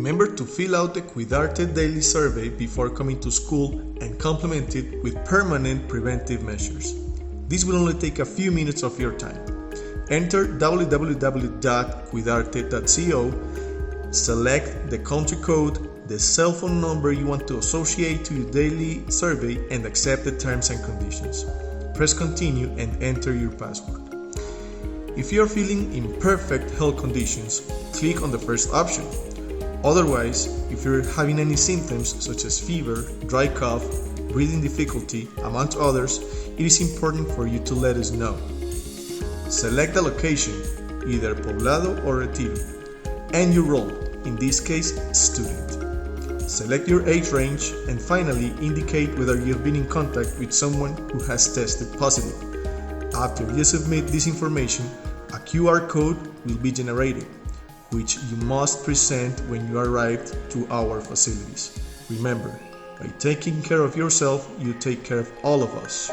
Remember to fill out the Cuidarte daily survey before coming to school and complement it with permanent preventive measures. This will only take a few minutes of your time. Enter www.cuidarte.co, select the country code, the cell phone number you want to associate to your daily survey, and accept the terms and conditions. Press continue and enter your password. If you are feeling imperfect health conditions, click on the first option. Otherwise, if you're having any symptoms such as fever, dry cough, breathing difficulty, amongst others, it is important for you to let us know. Select the location, either Poblado or Retiro, and your role, in this case, student. Select your age range and finally indicate whether you have been in contact with someone who has tested positive. After you submit this information, a QR code will be generated, which you must present when you arrive to our facilities. Remember, by taking care of yourself, you take care of all of us.